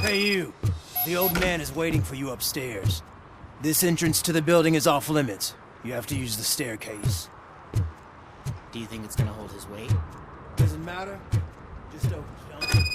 Hey you, the old man is waiting for you upstairs. This entrance to the building is off limits. You have to use the staircase. Do you think it's gonna hold his weight? Doesn't matter. Just don't jump.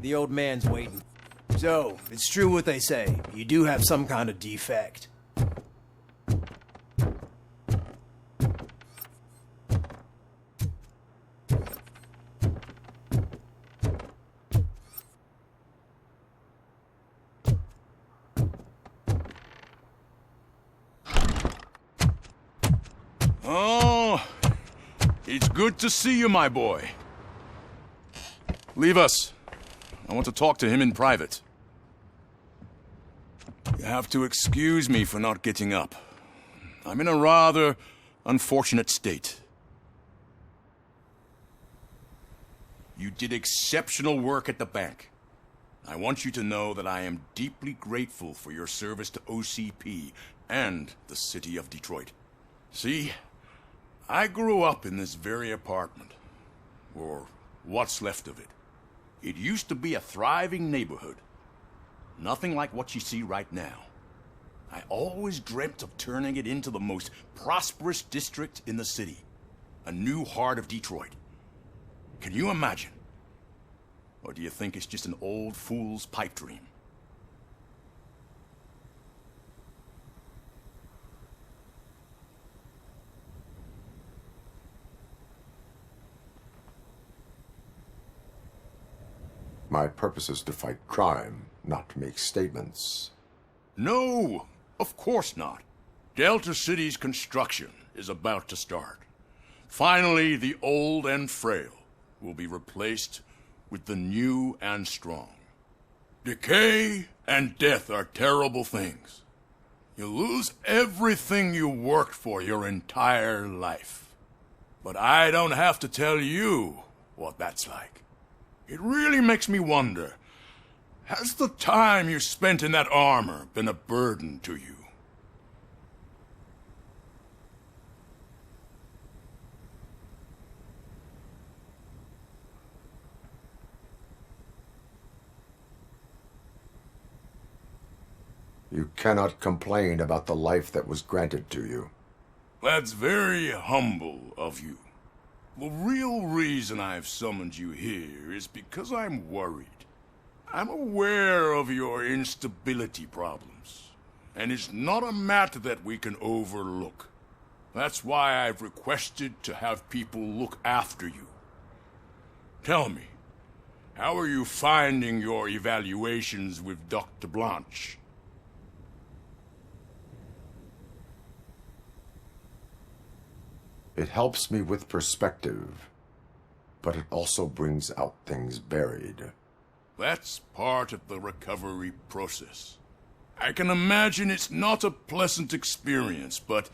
The old man's waiting. So, it's true what they say. You do have some kind of defect. Oh, it's good to see you, my boy. Leave us. I want to talk to him in private. You have to excuse me for not getting up. I'm in a rather unfortunate state. You did exceptional work at the bank. I want you to know that I am deeply grateful for your service to OCP and the city of Detroit. See, I grew up in this very apartment, or what's left of it. It used to be a thriving neighborhood. Nothing like what you see right now. I always dreamt of turning it into the most prosperous district in the city. A new heart of Detroit. Can you imagine? Or do you think it's just an old fool's pipe dream? My purpose is to fight crime, not to make statements. No, of course not. Delta City's construction is about to start. Finally, the old and frail will be replaced with the new and strong. Decay and death are terrible things. You lose everything you worked for your entire life. But I don't have to tell you what that's like. It really makes me wonder, has the time you spent in that armor been a burden to you? You cannot complain about the life that was granted to you. That's very humble of you. The real reason I've summoned you here is because I'm worried. I'm aware of your instability problems, and it's not a matter that we can overlook. That's why I've requested to have people look after you. Tell me, how are you finding your evaluations with Dr. Blanche? It helps me with perspective, but it also brings out things buried. That's part of the recovery process. I can imagine it's not a pleasant experience, but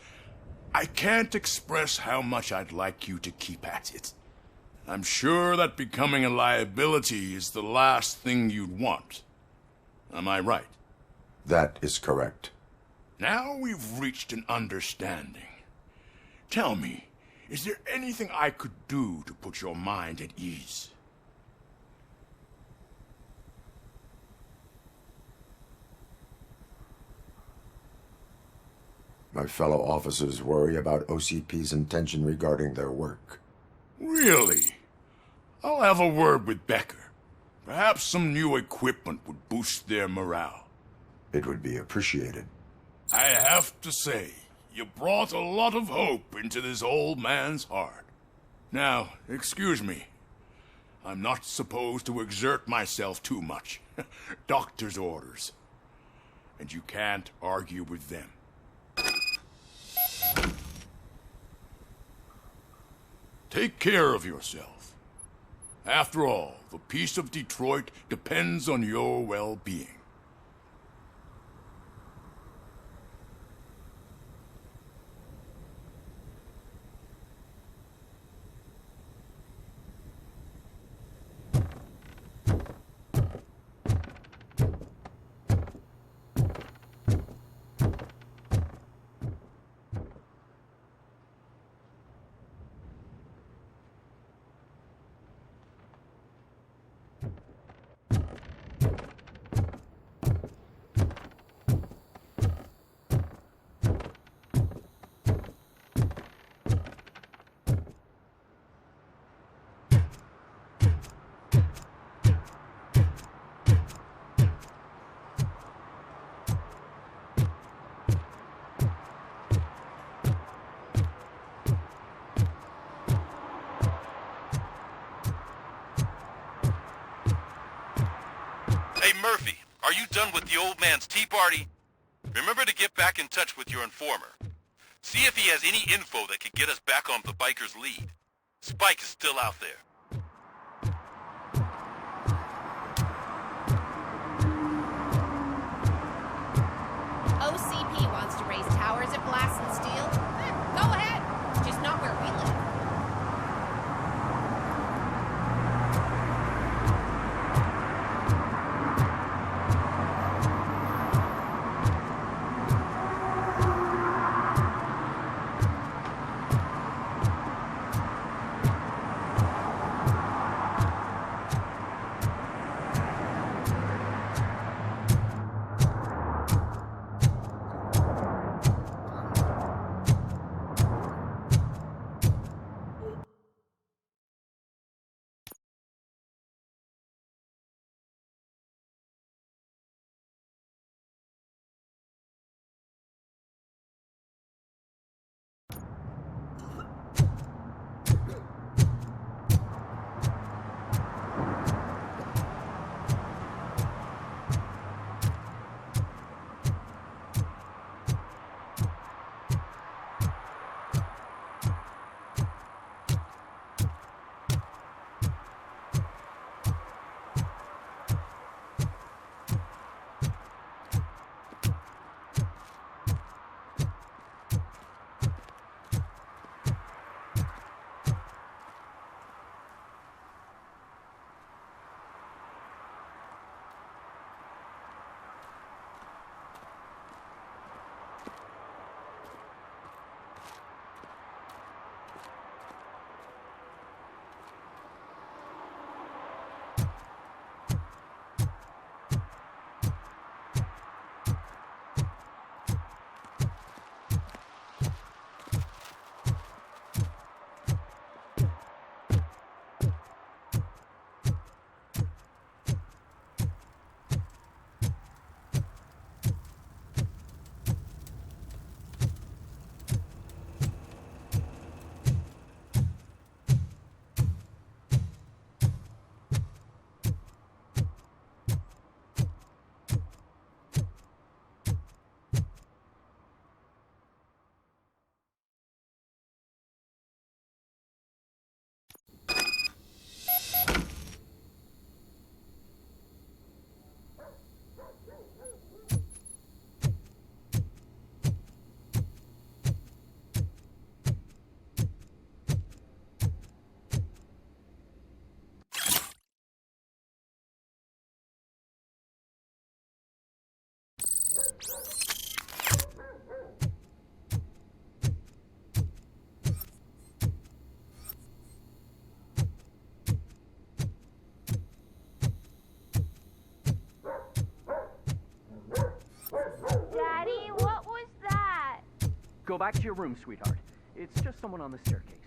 I can't express how much I'd like you to keep at it. I'm sure that becoming a liability is the last thing you'd want. Am I right? That is correct. Now we've reached an understanding. Tell me, is there anything I could do to put your mind at ease? My fellow officers worry about OCP's intention regarding their work. Really? I'll have a word with Becker. Perhaps some new equipment would boost their morale. It would be appreciated. I have to say, you brought a lot of hope into this old man's heart. Now, excuse me. I'm not supposed to exert myself too much. Doctor's orders. And you can't argue with them. Take care of yourself. After all, the peace of Detroit depends on your well-being. Hey Murphy, are you done with the old man's tea party? Remember to get back in touch with your informer. See if he has any info that could get us back on the biker's lead. Spike is still out there. OCP wants to raise towers at Glass and Steel. Go ahead, just not where we live. Go back to your room, sweetheart. It's just someone on the staircase.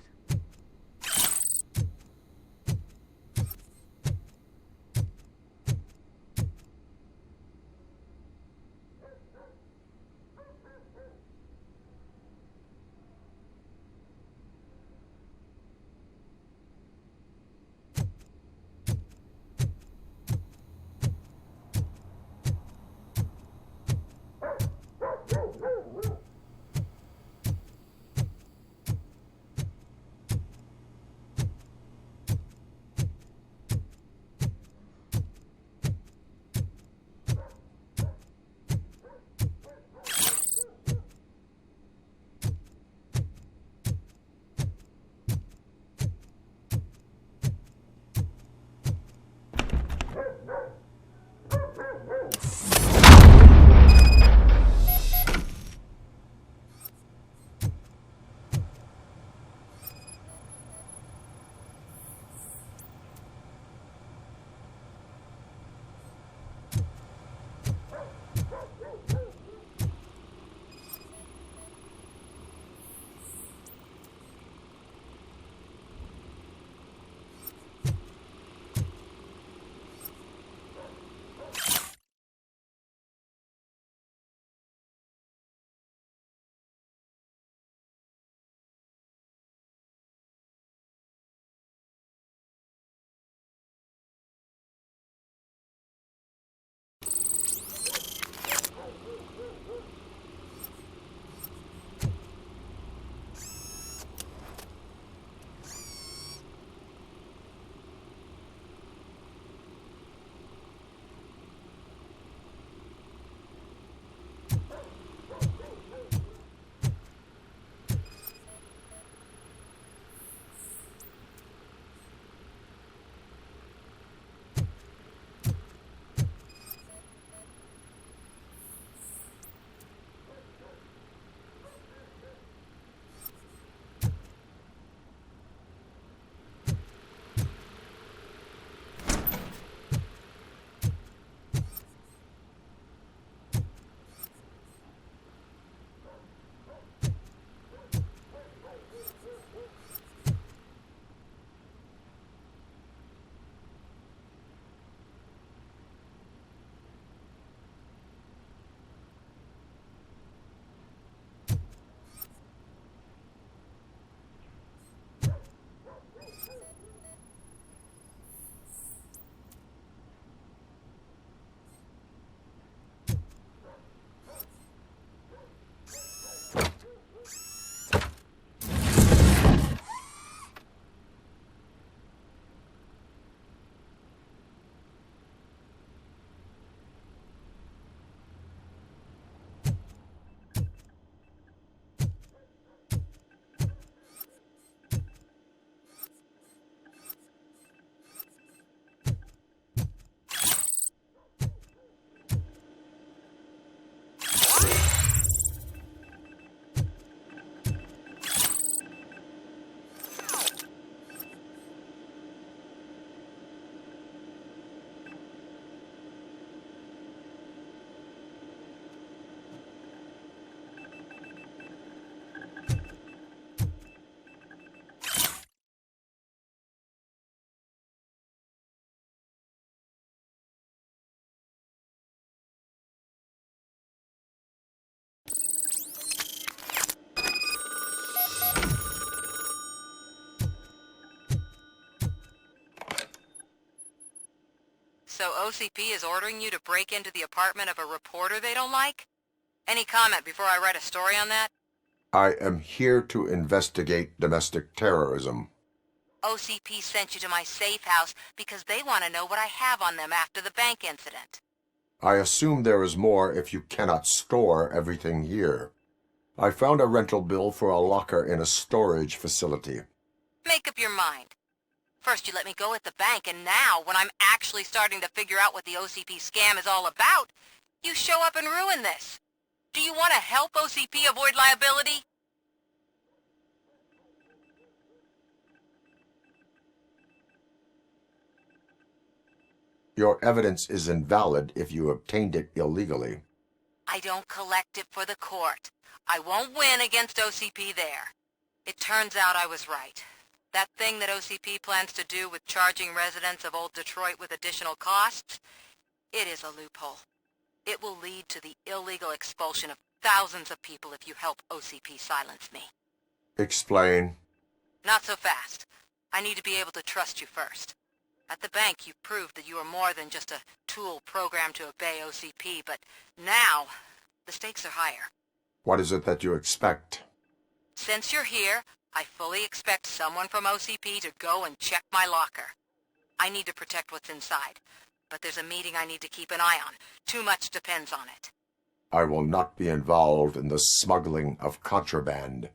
So OCP is ordering you to break into the apartment of a reporter they don't like? Any comment before I write a story on that? I am here to investigate domestic terrorism. OCP sent you to my safe house because they want to know what I have on them after the bank incident. I assume there is more if you cannot store everything here. I found a rental bill for a locker in a storage facility. Make up your mind. First you let me go at the bank, and now, when I'm actually starting to figure out what the OCP scam is all about, you show up and ruin this. Do you want to help OCP avoid liability? Your evidence is invalid if you obtained it illegally. I don't collect it for the court. I won't win against OCP there. It turns out I was right. That thing that OCP plans to do with charging residents of Old Detroit with additional costs, it is a loophole. It will lead to the illegal expulsion of thousands of people if you help OCP silence me. Explain. Not so fast. I need to be able to trust you first. At the bank, you proved that you are more than just a tool programmed to obey OCP, but now, the stakes are higher. What is it that you expect? Since you're here, I fully expect someone from OCP to go and check my locker. I need to protect what's inside, but there's a meeting I need to keep an eye on. Too much depends on it. I will not be involved in the smuggling of contraband.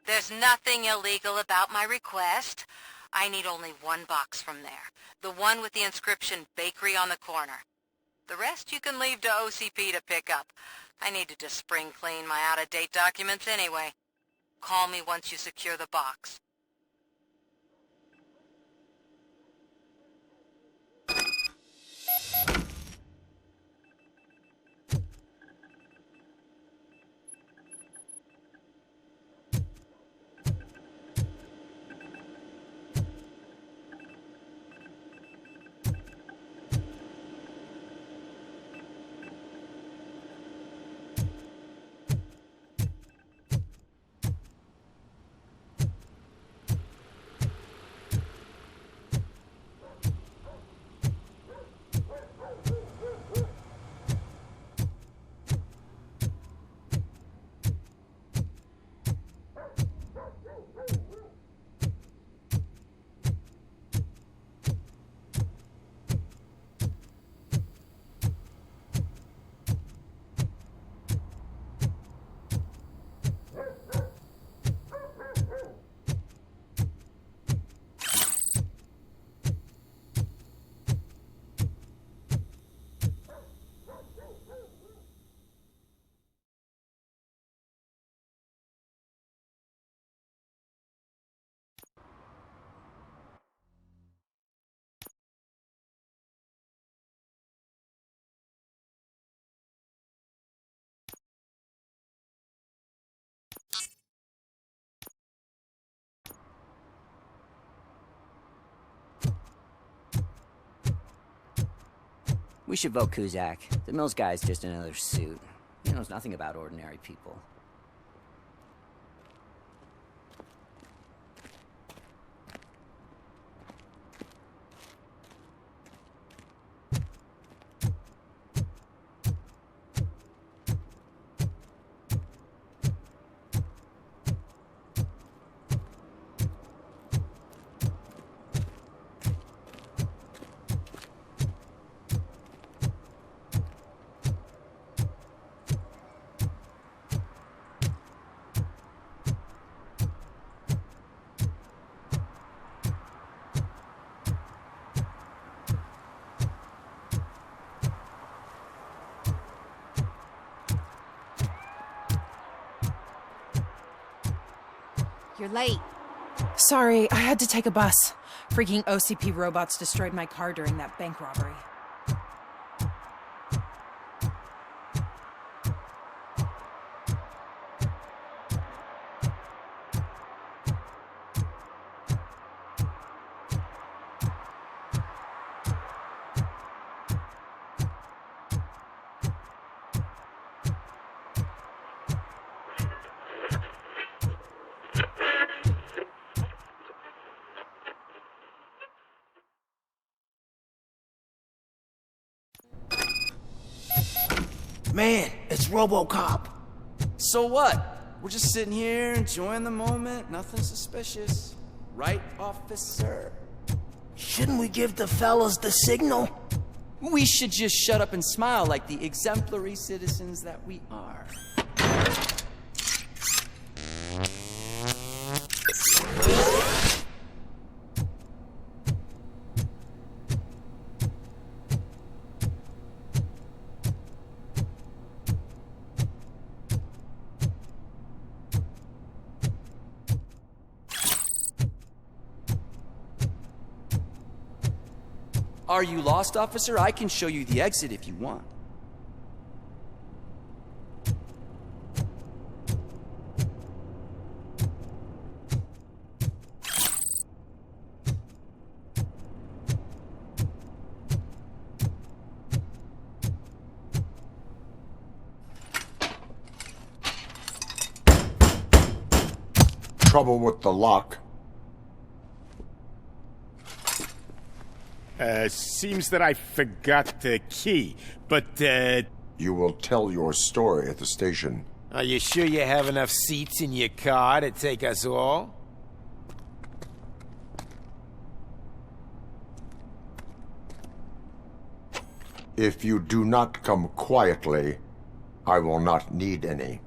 There's nothing illegal about my request. I need only one box from there. The one with the inscription Bakery on the corner. The rest you can leave to OCP to pick up. I needed to spring clean my out-of-date documents anyway. Call me once you secure the box. We should vote Kuzak. The Mills guy's just another suit. He knows nothing about ordinary people. You're late. Sorry, I had to take a bus. Freaking OCP robots destroyed my car during that bank robbery. Man, it's RoboCop. So what? We're just sitting here enjoying the moment. Nothing suspicious. Right, officer? Shouldn't we give the fellas the signal? We should just shut up and smile like the exemplary citizens that we are. Are you lost, officer? I can show you the exit if you want. Trouble with the lock. Seems that I forgot the key, but, You will tell your story at the station. Are you sure you have enough seats in your car to take us all? If you do not come quietly, I will not need any.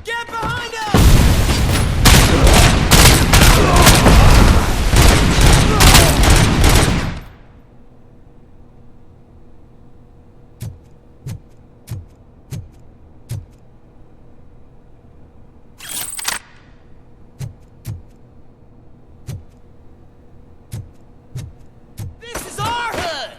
Get behind us! This is our hood!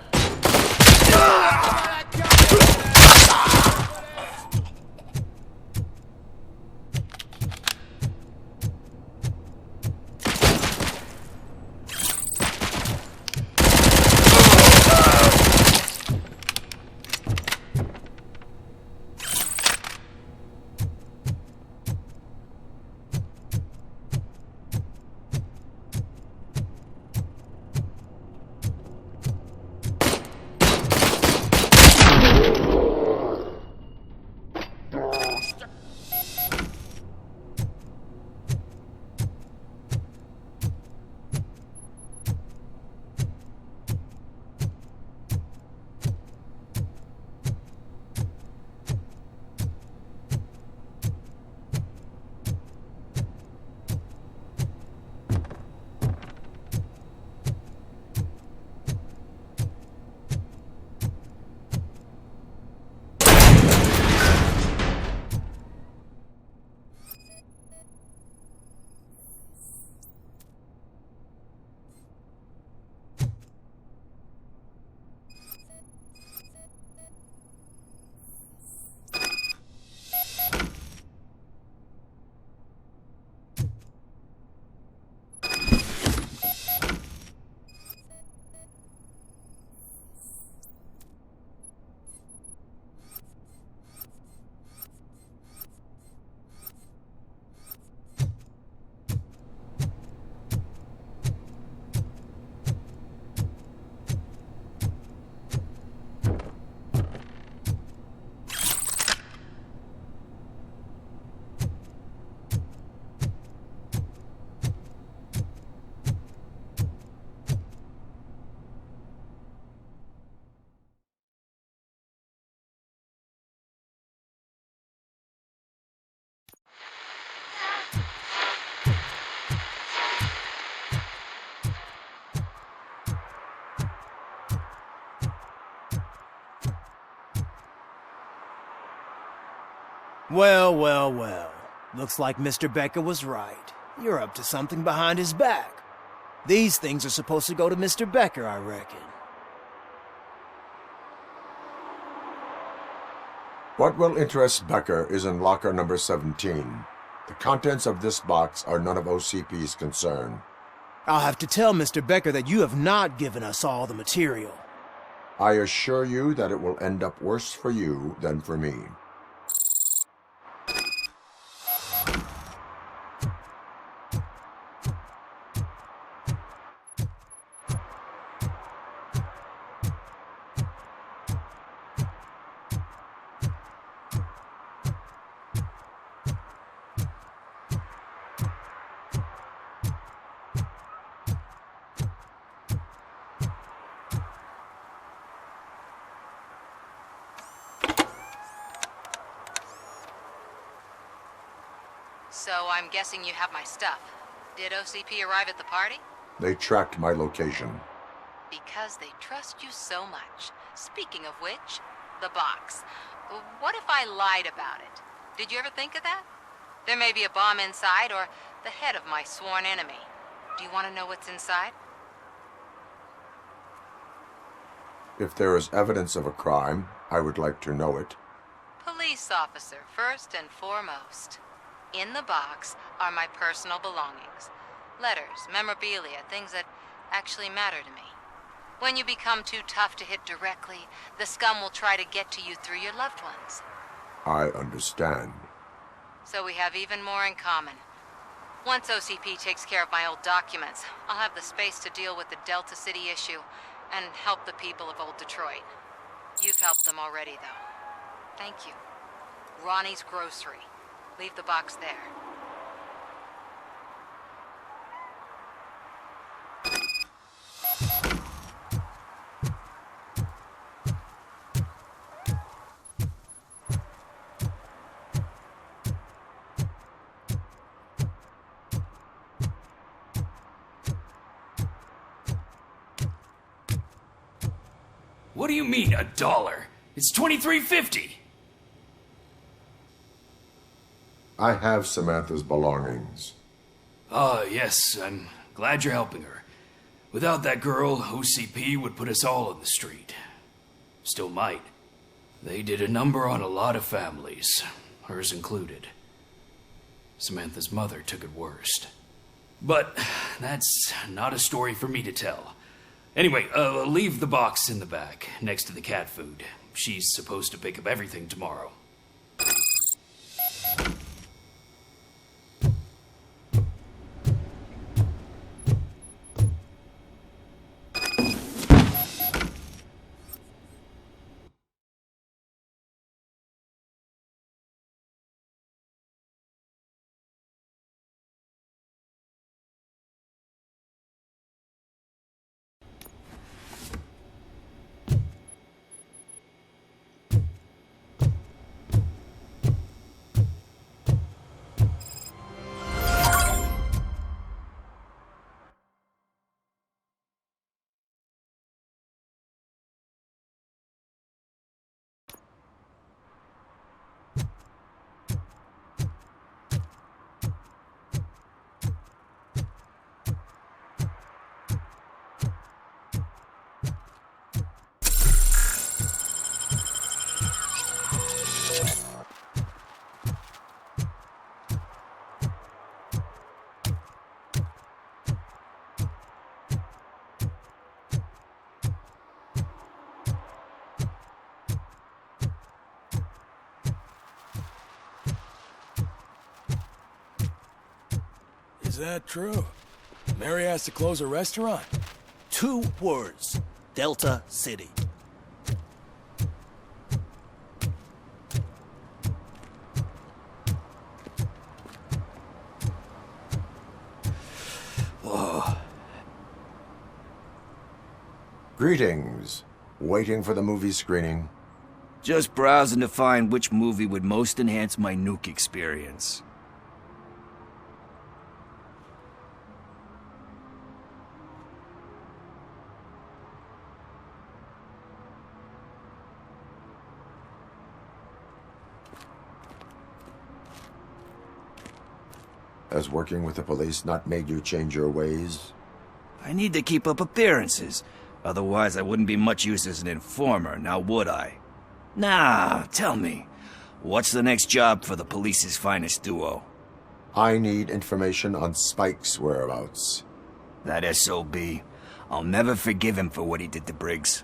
Well, well, well. Looks like Mr. Becker was right. You're up to something behind his back. These things are supposed to go to Mr. Becker, I reckon. What will interest Becker is in locker number 17. The contents of this box are none of OCP's concern. I'll have to tell Mr. Becker that you have not given us all the material. I assure you that it will end up worse for you than for me. So I'm guessing you have my stuff. Did OCP arrive at the party? They tracked my location. Because they trust you so much. Speaking of which, the box. What if I lied about it? Did you ever think of that? There may be a bomb inside or the head of my sworn enemy. Do you want to know what's inside? If there is evidence of a crime, I would like to know it. Police officer, first and foremost. In the box are my personal belongings. Letters, memorabilia, things that actually matter to me. When you become too tough to hit directly, the scum will try to get to you through your loved ones. I understand. So we have even more in common. Once OCP takes care of my old documents, I'll have the space to deal with the Delta City issue and help the people of old Detroit. You've helped them already, though. Thank you. Ronnie's Grocery. Leave the box there. What do you mean, $1? It's $23.50. I have Samantha's belongings. Yes, I'm glad you're helping her. Without that girl, OCP would put us all in the street. Still might. They did a number on a lot of families, hers included. Samantha's mother took it worst. But that's not a story for me to tell. Anyway, leave the box in the back, next to the cat food. She's supposed to pick up everything tomorrow. Is that true? Mary has to close a restaurant? 2 words. Delta City. Whoa. Greetings. Waiting for the movie screening. Just browsing to find which movie would most enhance my nuke experience. Has working with the police not made you change your ways? I need to keep up appearances. Otherwise, I wouldn't be much use as an informer, now would I? Nah, tell me. What's the next job for the police's finest duo? I need information on Spike's whereabouts. That SOB. I'll never forgive him for what he did to Briggs.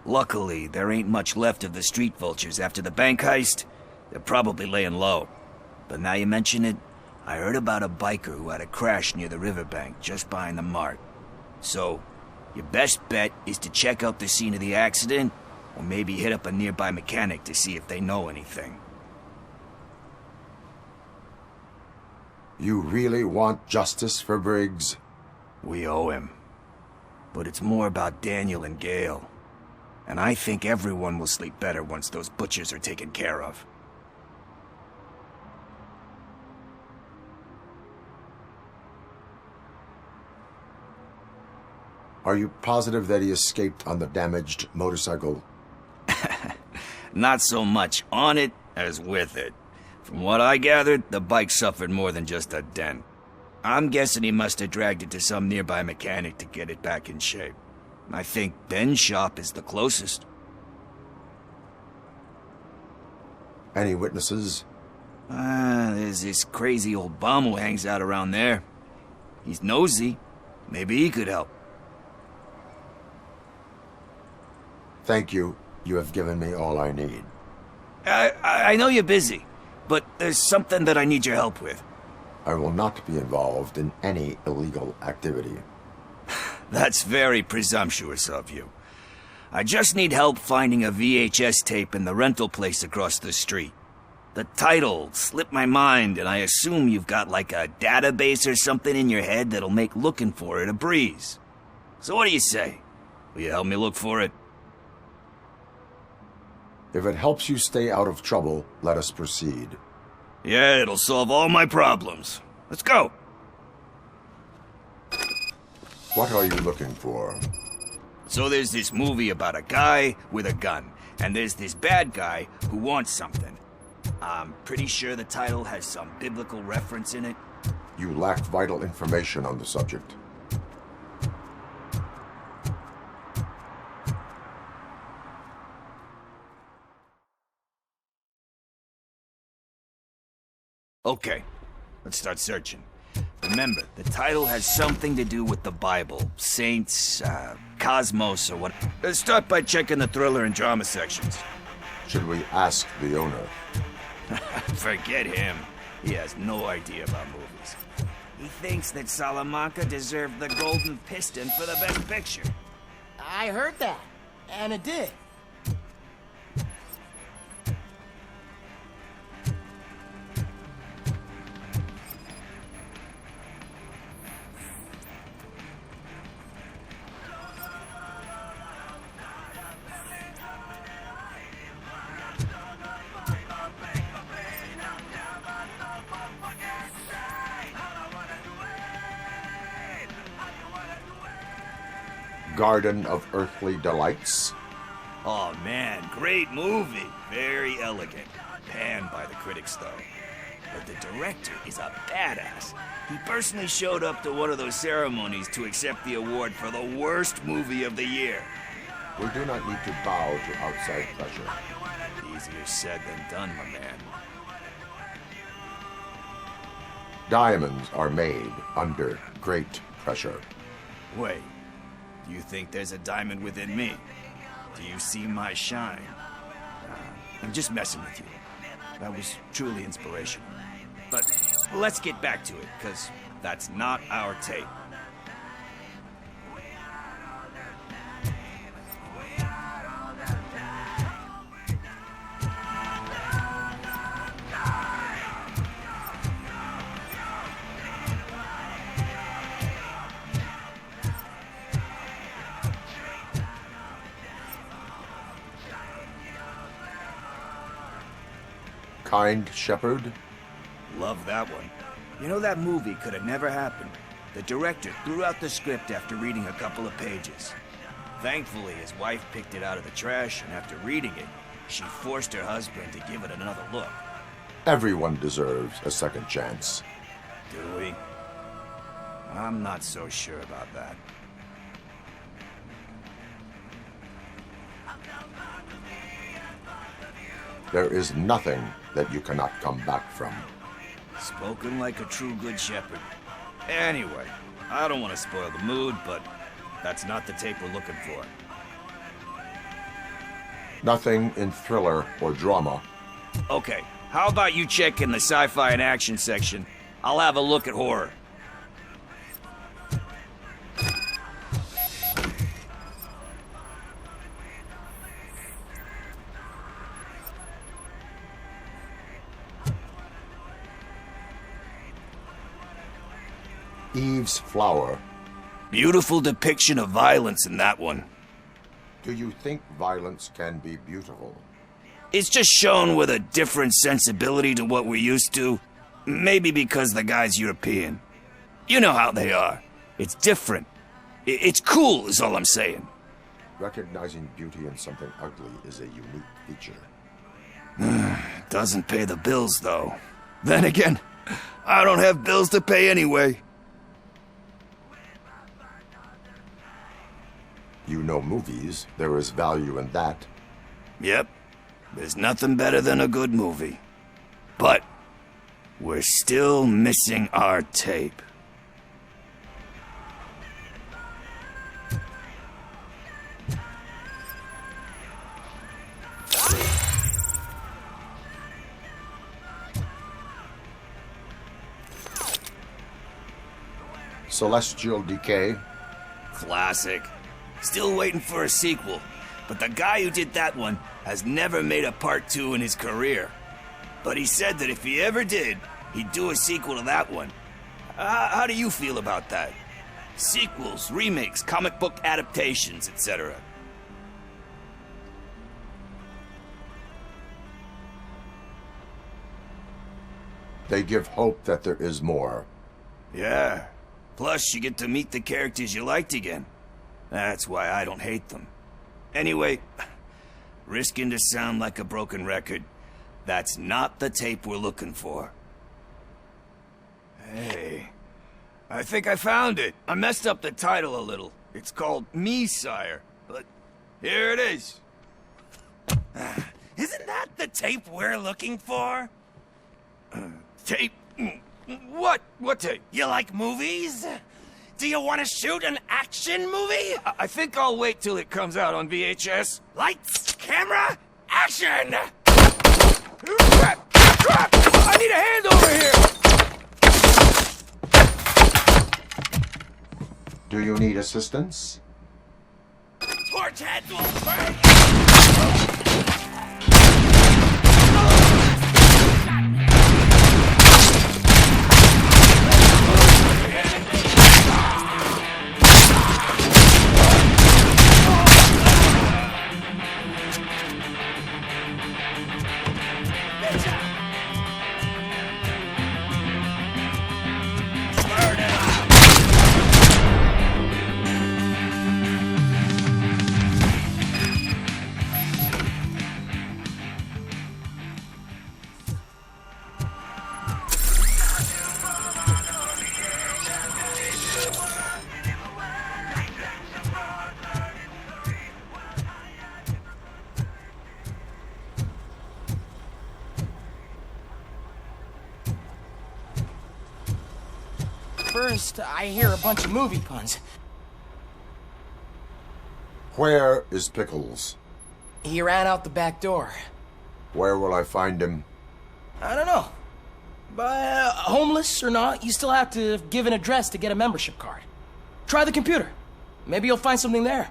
Luckily, there ain't much left of the street vultures after the bank heist. They're probably laying low. But now you mention it, I heard about a biker who had a crash near the riverbank just behind the mart. So, your best bet is to check out the scene of the accident, or maybe hit up a nearby mechanic to see if they know anything. You really want justice for Briggs? We owe him. But it's more about Daniel and Gale. And I think everyone will sleep better once those butchers are taken care of. Are you positive that he escaped on the damaged motorcycle? Not so much on it as with it. From what I gathered, the bike suffered more than just a dent. I'm guessing he must have dragged it to some nearby mechanic to get it back in shape. I think Ben's shop is the closest. Any witnesses? There's this crazy old bum who hangs out around there. He's nosy. Maybe he could help. Thank you. You have given me all I need. I know you're busy, but there's something that I need your help with. I will not be involved in any illegal activity. That's very presumptuous of you. I just need help finding a VHS tape in the rental place across the street. The title slipped my mind, and I assume you've got like a database or something in your head that'll make looking for it a breeze. So what do you say? Will you help me look for it? If it helps you stay out of trouble, let us proceed. Yeah, it'll solve all my problems. Let's go! What are you looking for? So there's this movie about a guy with a gun, and there's this bad guy who wants something. I'm pretty sure the title has some biblical reference in it. You lack vital information on the subject. Okay, let's start searching. Remember, the title has something to do with the Bible, saints, cosmos, or what. Let's start by checking the thriller and drama sections. Should we ask the owner? Forget him. He has no idea about movies. He thinks that Salamanca deserved the Golden Piston for the Best Picture. I heard that, and it did. Garden of Earthly Delights? Oh man, great movie. Very elegant. Panned by the critics though. But the director is a badass. He personally showed up to one of those ceremonies to accept the award for the worst movie of the year. We do not need to bow to outside pressure. Easier said than done, my man. Diamonds are made under great pressure. Wait, do you think there's a diamond within me? Do you see my shine? I'm just messing with you. That was truly inspirational. But let's get back to it, because that's not our tape. Kind Shepherd? Love that one. You know, that movie could have never happened. The director threw out the script after reading a couple of pages. Thankfully, his wife picked it out of the trash, and after reading it, she forced her husband to give it another look. Everyone deserves a second chance. Do we? I'm not so sure about that. There is nothing that you cannot come back from. Spoken like a true good shepherd. Anyway, I don't want to spoil the mood, but that's not the tape we're looking for. Nothing in thriller or drama. Okay, how about you check in the sci-fi and action section? I'll have a look at horror. Eve's Flower. Beautiful depiction of violence in that one. Do you think violence can be beautiful? It's just shown with a different sensibility to what we're used to. Maybe because the guy's European. You know how they are. It's different. It's cool, is all I'm saying. Recognizing beauty in something ugly is a unique feature. Doesn't pay the bills, though. Then again, I don't have bills to pay anyway. You know movies. There is value in that. Yep. There's nothing better than a good movie. But we're still missing our tape. Celestial Decay. Classic. Still waiting for a sequel, but the guy who did that one has never made a part 2 in his career. But he said that if he ever did, he'd do a sequel to that one. How do you feel about that? Sequels, remakes, comic book adaptations, etc. They give hope that there is more. Yeah. Plus, you get to meet the characters you liked again. That's why I don't hate them. Anyway, risking to sound like a broken record, that's not the tape we're looking for. Hey, I think I found it. I messed up the title a little. It's called Me, Sire, but here it is. Isn't that the tape we're looking for? Tape? What? What tape? You like movies? Do you want to shoot an action movie? I think I'll wait till it comes out on VHS. Lights, camera, action! Crap! Crap! I need a hand over here! Do you need assistance? Torch heads will burn First, I hear a bunch of movie puns. Where is Pickles? He ran out the back door. Where will I find him? I don't know. But homeless or not, you still have to give an address to get a membership card. Try the computer. Maybe you'll find something there.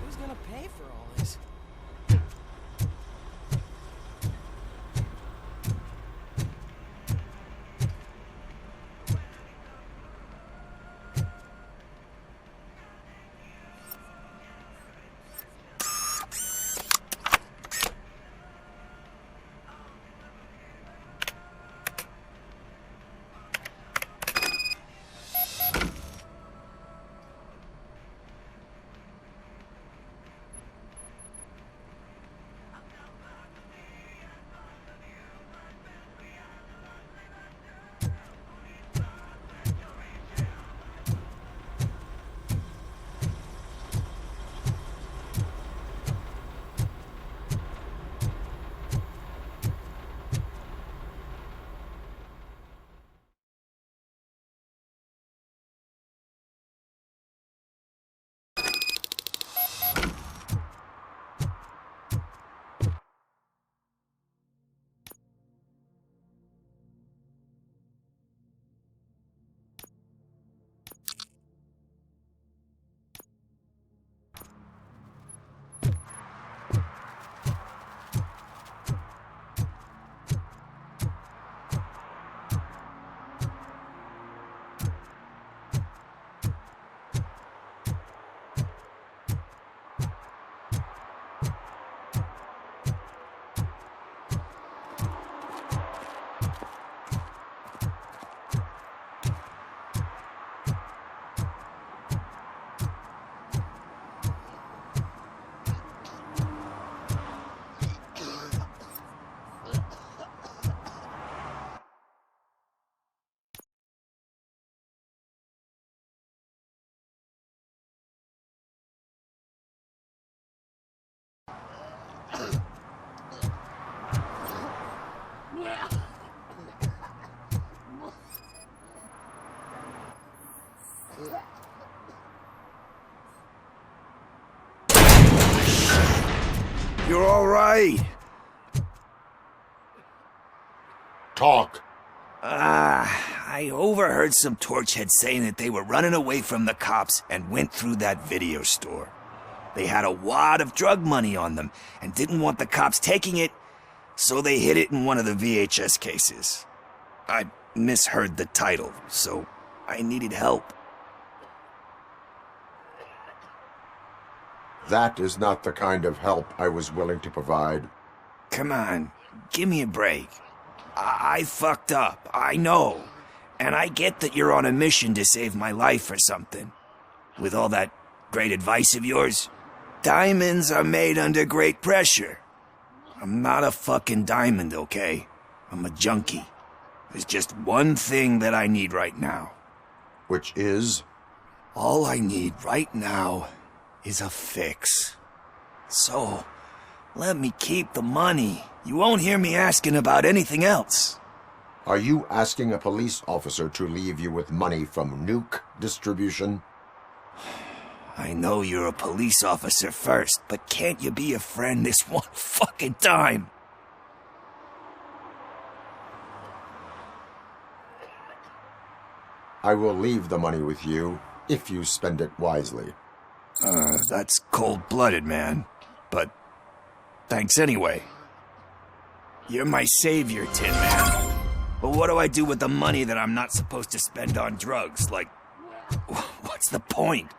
Who's gonna pay for all this? all right? Talk. I overheard some torchheads saying that they were running away from the cops and went through that video store. They had a wad of drug money on them and didn't want the cops taking it, so they hid it in one of the VHS cases. I misheard the title, so I needed help. That is not the kind of help I was willing to provide. Come on, give me a break. I fucked up, I know. And I get that you're on a mission to save my life or something. With all that great advice of yours, diamonds are made under great pressure. I'm not a fucking diamond, okay? I'm a junkie. There's just one thing that I need right now. Which is? All I need right now is a fix. So, let me keep the money. You won't hear me asking about anything else. Are you asking a police officer to leave you with money from nuke distribution? I know you're a police officer first, but can't you be a friend this one fucking time? I will leave the money with you if you spend it wisely. That's cold-blooded, man. But thanks anyway. You're my savior, Tin Man. But what do I do with the money that I'm not supposed to spend on drugs? Like, what's the point?